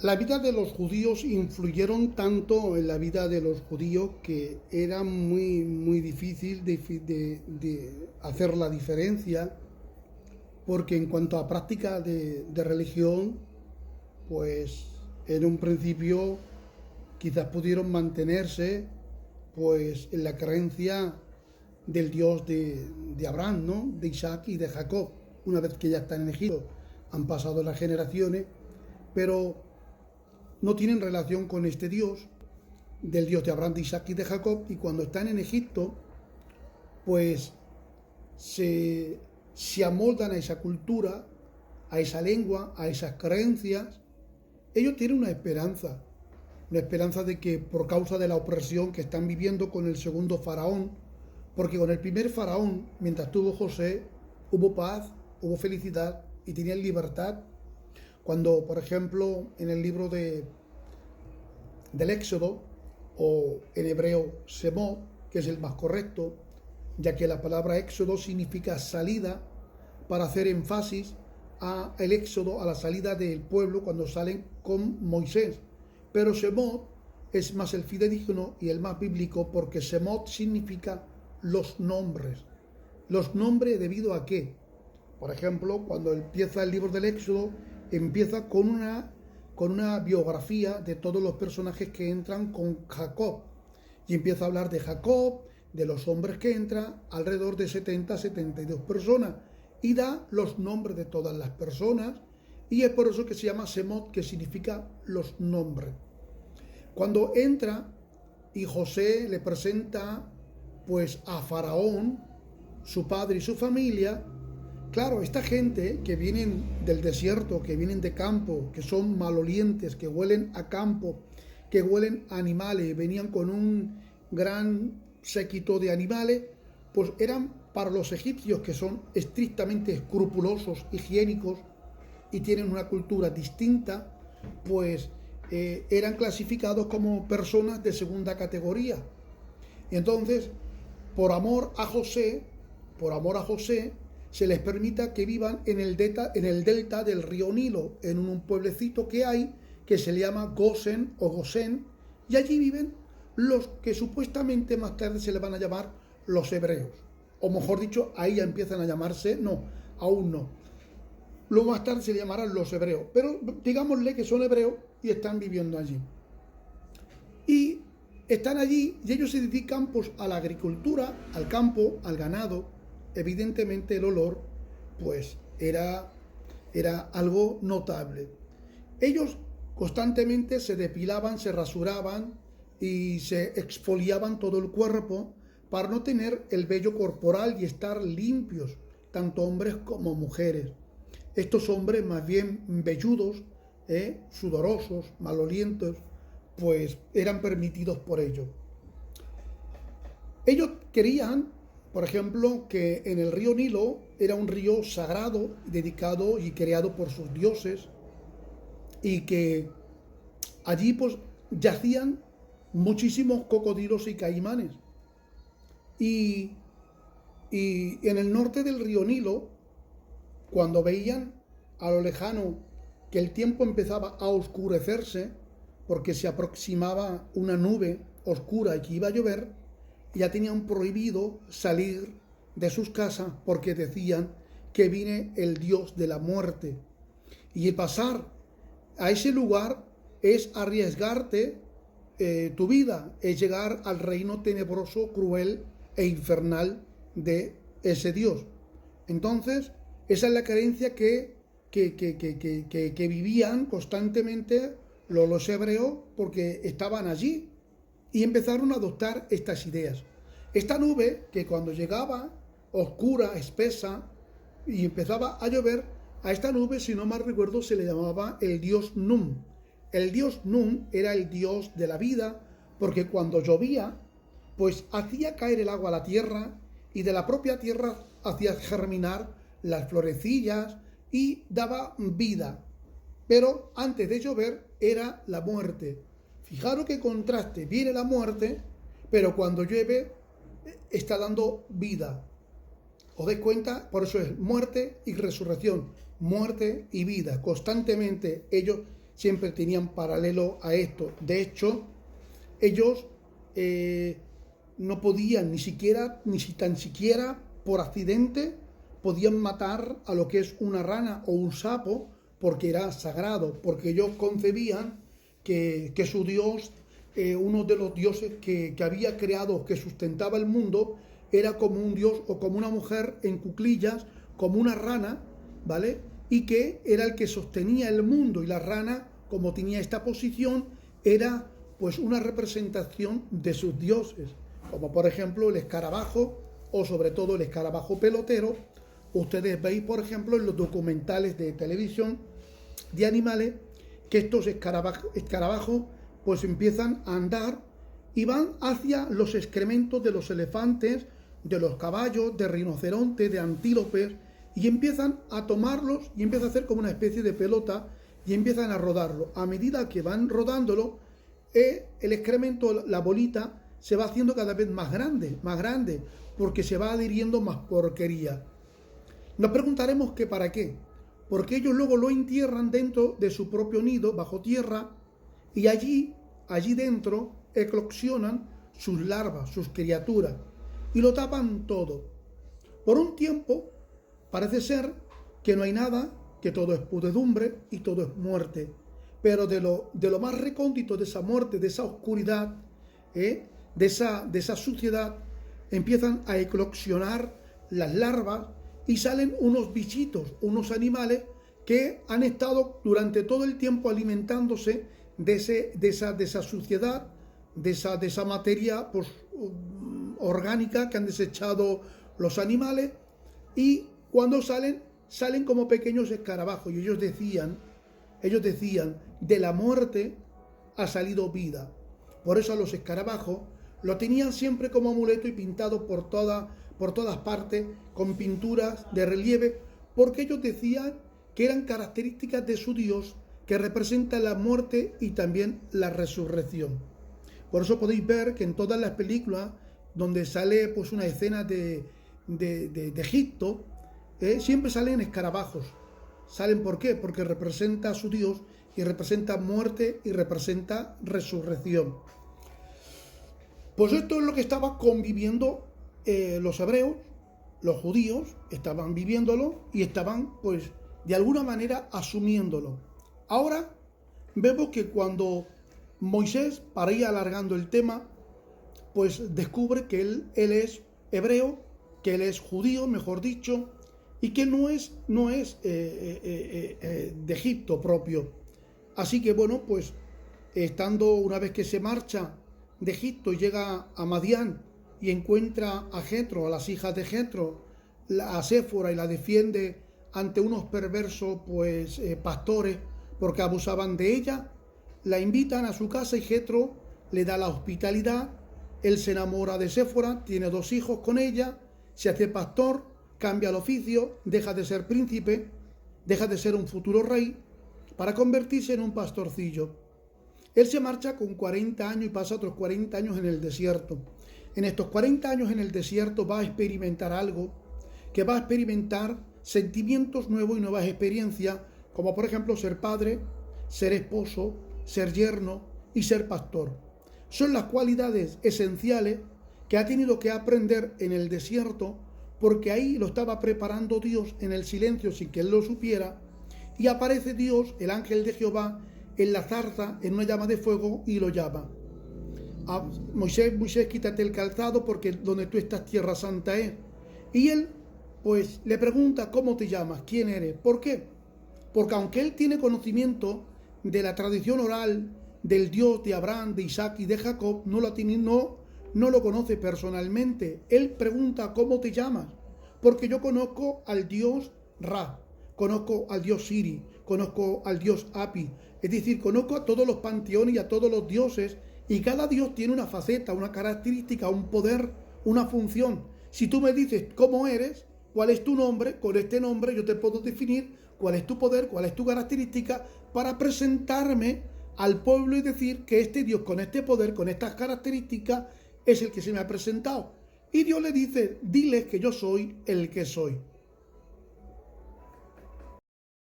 La vida de los judíos influyeron tanto en la vida de los judíos que era muy difícil de hacer la diferencia, porque en cuanto a práctica de religión, pues en un principio quizás pudieron mantenerse pues en la creencia del Dios de Abraham, ¿no? De Isaac y de Jacob, una vez que ya están en Egipto. Han pasado las generaciones, pero no tienen relación con este Dios, del Dios de Abraham, de Isaac y de Jacob, y cuando están en Egipto, pues se amoldan a esa cultura, a esa lengua, a esas creencias. Ellos tienen una esperanza de que por causa de la opresión que están viviendo con el segundo faraón, porque con el primer faraón, mientras tuvo José, hubo paz, hubo felicidad y tenían libertad. Cuando, por ejemplo, en el libro del Éxodo, o en hebreo Semot, que es el más correcto, ya que la palabra Éxodo significa salida, para hacer énfasis a el éxodo, a la salida del pueblo cuando salen con Moisés. Pero Semot es más el fidedigno y el más bíblico, porque Semot significa los nombres. ¿Los nombres debido a qué? Por ejemplo, cuando empieza el libro del Éxodo, empieza con una biografía de todos los personajes que entran con Jacob. Y empieza a hablar de Jacob, de los hombres que entran, alrededor de 72 personas. Y da los nombres de todas las personas. Y es por eso que se llama Semot, que significa los nombres. Cuando entra y José le presenta pues a Faraón, su padre y su familia, claro, esta gente que vienen del desierto, que vienen de campo, que son malolientes, que huelen a campo, que huelen a animales, venían con un gran séquito de animales, pues eran para los egipcios, que son estrictamente escrupulosos, higiénicos y tienen una cultura distinta, pues eran clasificados como personas de segunda categoría. Entonces, por amor a José, se les permita que vivan en el delta del río Nilo, en un pueblecito que hay, que se le llama Gosen o Gosén, y allí viven los que supuestamente más tarde se le van a llamar los hebreos. O mejor dicho, ahí ya empiezan a llamarse, no, aún no. Luego más tarde se le llamarán los hebreos, pero digámosle que son hebreos y están viviendo allí. Y están allí y ellos se dedican pues a la agricultura, al campo, al ganado. Evidentemente el olor pues era algo notable. Ellos constantemente se depilaban, se rasuraban y se exfoliaban todo el cuerpo para no tener el vello corporal y estar limpios, tanto hombres como mujeres. Estos hombres más bien velludos, sudorosos, malolientos, pues eran permitidos por ellos. Ellos querían, por ejemplo, que en el río Nilo era un río sagrado, dedicado y creado por sus dioses, y que allí pues yacían muchísimos cocodrilos y caimanes. Y en el norte del río Nilo, cuando veían a lo lejano que el tiempo empezaba a oscurecerse, porque se aproximaba una nube oscura y que iba a llover, ya tenían prohibido salir de sus casas, porque decían que viene el dios de la muerte. Y el pasar a ese lugar es arriesgarte tu vida, es llegar al reino tenebroso, cruel e infernal de ese dios. Entonces, esa es la creencia que vivían constantemente los hebreos, porque estaban allí y empezaron a adoptar estas ideas. Esta nube, que cuando llegaba oscura, espesa, y empezaba a llover, a esta nube, si no mal recuerdo, se le llamaba el dios Num. El dios Num era el dios de la vida, porque cuando llovía, pues hacía caer el agua a la tierra, y de la propia tierra hacía germinar las florecillas y daba vida. Pero antes de llover era la muerte. Fijaros qué contraste, viene la muerte, pero cuando llueve está dando vida. ¿Os dais cuenta? Por eso es muerte y resurrección, muerte y vida. Constantemente ellos siempre tenían paralelo a esto. De hecho, ellos no podían ni tan siquiera por accidente, podían matar a lo que es una rana o un sapo, porque era sagrado, porque ellos concebían que su Dios, uno de los dioses que había creado, que sustentaba el mundo, era como un dios o como una mujer en cuclillas, como una rana, ¿vale? Y que era el que sostenía el mundo, y la rana, como tenía esta posición, era pues una representación de sus dioses, como por ejemplo el escarabajo, o sobre todo el escarabajo pelotero. Ustedes veis, por ejemplo, en los documentales de televisión de animales, que estos escarabajos pues empiezan a andar y van hacia los excrementos de los elefantes, de los caballos, de rinocerontes, de antílopes, y empiezan a tomarlos y empiezan a hacer como una especie de pelota y empiezan a rodarlo. A medida que van rodándolo, el excremento, la bolita, se va haciendo cada vez más grande, porque se va adhiriendo más porquería. Nos preguntaremos que para qué, porque ellos luego lo entierran dentro de su propio nido, bajo tierra, y allí dentro eclosionan sus larvas, sus criaturas, y lo tapan todo. Por un tiempo parece ser que no hay nada, que todo es pudredumbre y todo es muerte, pero de lo más recóndito de esa muerte, de esa oscuridad, de esa suciedad, empiezan a eclosionar las larvas y salen unos bichitos, unos animales que han estado durante todo el tiempo alimentándose de esa suciedad, de esa materia pues, orgánica que han desechado los animales, y cuando salen como pequeños escarabajos, y ellos decían, de la muerte ha salido vida. Por eso a los escarabajos lo tenían siempre como amuleto y pintado por todas partes con pinturas de relieve, porque ellos decían que eran características de su Dios, que representa la muerte y también la resurrección. Por eso podéis ver que en todas las películas donde sale pues una escena de Egipto, siempre salen escarabajos. ¿Salen por qué? Porque representa a su Dios, y representa muerte y representa resurrección. Pues esto es lo que estaban conviviendo los hebreos, los judíos, estaban viviéndolo y estaban pues de alguna manera asumiéndolo. Ahora vemos que cuando Moisés, para ir alargando el tema, pues descubre que él es hebreo, que él es judío, mejor dicho, y que no es de Egipto propio. Así que bueno, pues estando, una vez que se marcha de Egipto y llega a Madián y encuentra a Jetro, a las hijas de Jetro, a Séfora, y la defiende ante unos perversos pues pastores porque abusaban de ella, la invitan a su casa y Jetro le da la hospitalidad. Él se enamora de Séfora, tiene 2 hijos con ella, se hace pastor, cambia el oficio, deja de ser príncipe, deja de ser un futuro rey para convertirse en un pastorcillo. Él se marcha con 40 años y pasa otros 40 años en el desierto. En estos 40 años en el desierto va a experimentar algo, que va a experimentar sentimientos nuevos y nuevas experiencias, como por ejemplo ser padre, ser esposo, ser yerno y ser pastor. Son las cualidades esenciales que ha tenido que aprender en el desierto, porque ahí lo estaba preparando Dios en el silencio sin que él lo supiera, y aparece Dios, el ángel de Jehová, en la zarza, en una llama de fuego, y lo llama. Moisés, quítate el calzado porque donde tú estás tierra santa es. Y él pues le pregunta, ¿cómo te llamas? ¿Quién eres? ¿Por qué? Porque aunque él tiene conocimiento de la tradición oral del Dios de Abraham, de Isaac y de Jacob, no lo conoce personalmente. Él pregunta, ¿cómo te llamas? Porque yo conozco al Dios Ra, conozco al Dios Siri, conozco al Dios Api, es decir, conozco a todos los panteones y a todos los dioses, y cada dios tiene una faceta, una característica, un poder, una función. Si tú me dices cómo eres, cuál es tu nombre, con este nombre yo te puedo definir cuál es tu poder, cuál es tu característica, para presentarme al pueblo y decir que este Dios con este poder, con estas características, es el que se me ha presentado. Y Dios le dice, diles que yo soy el que soy.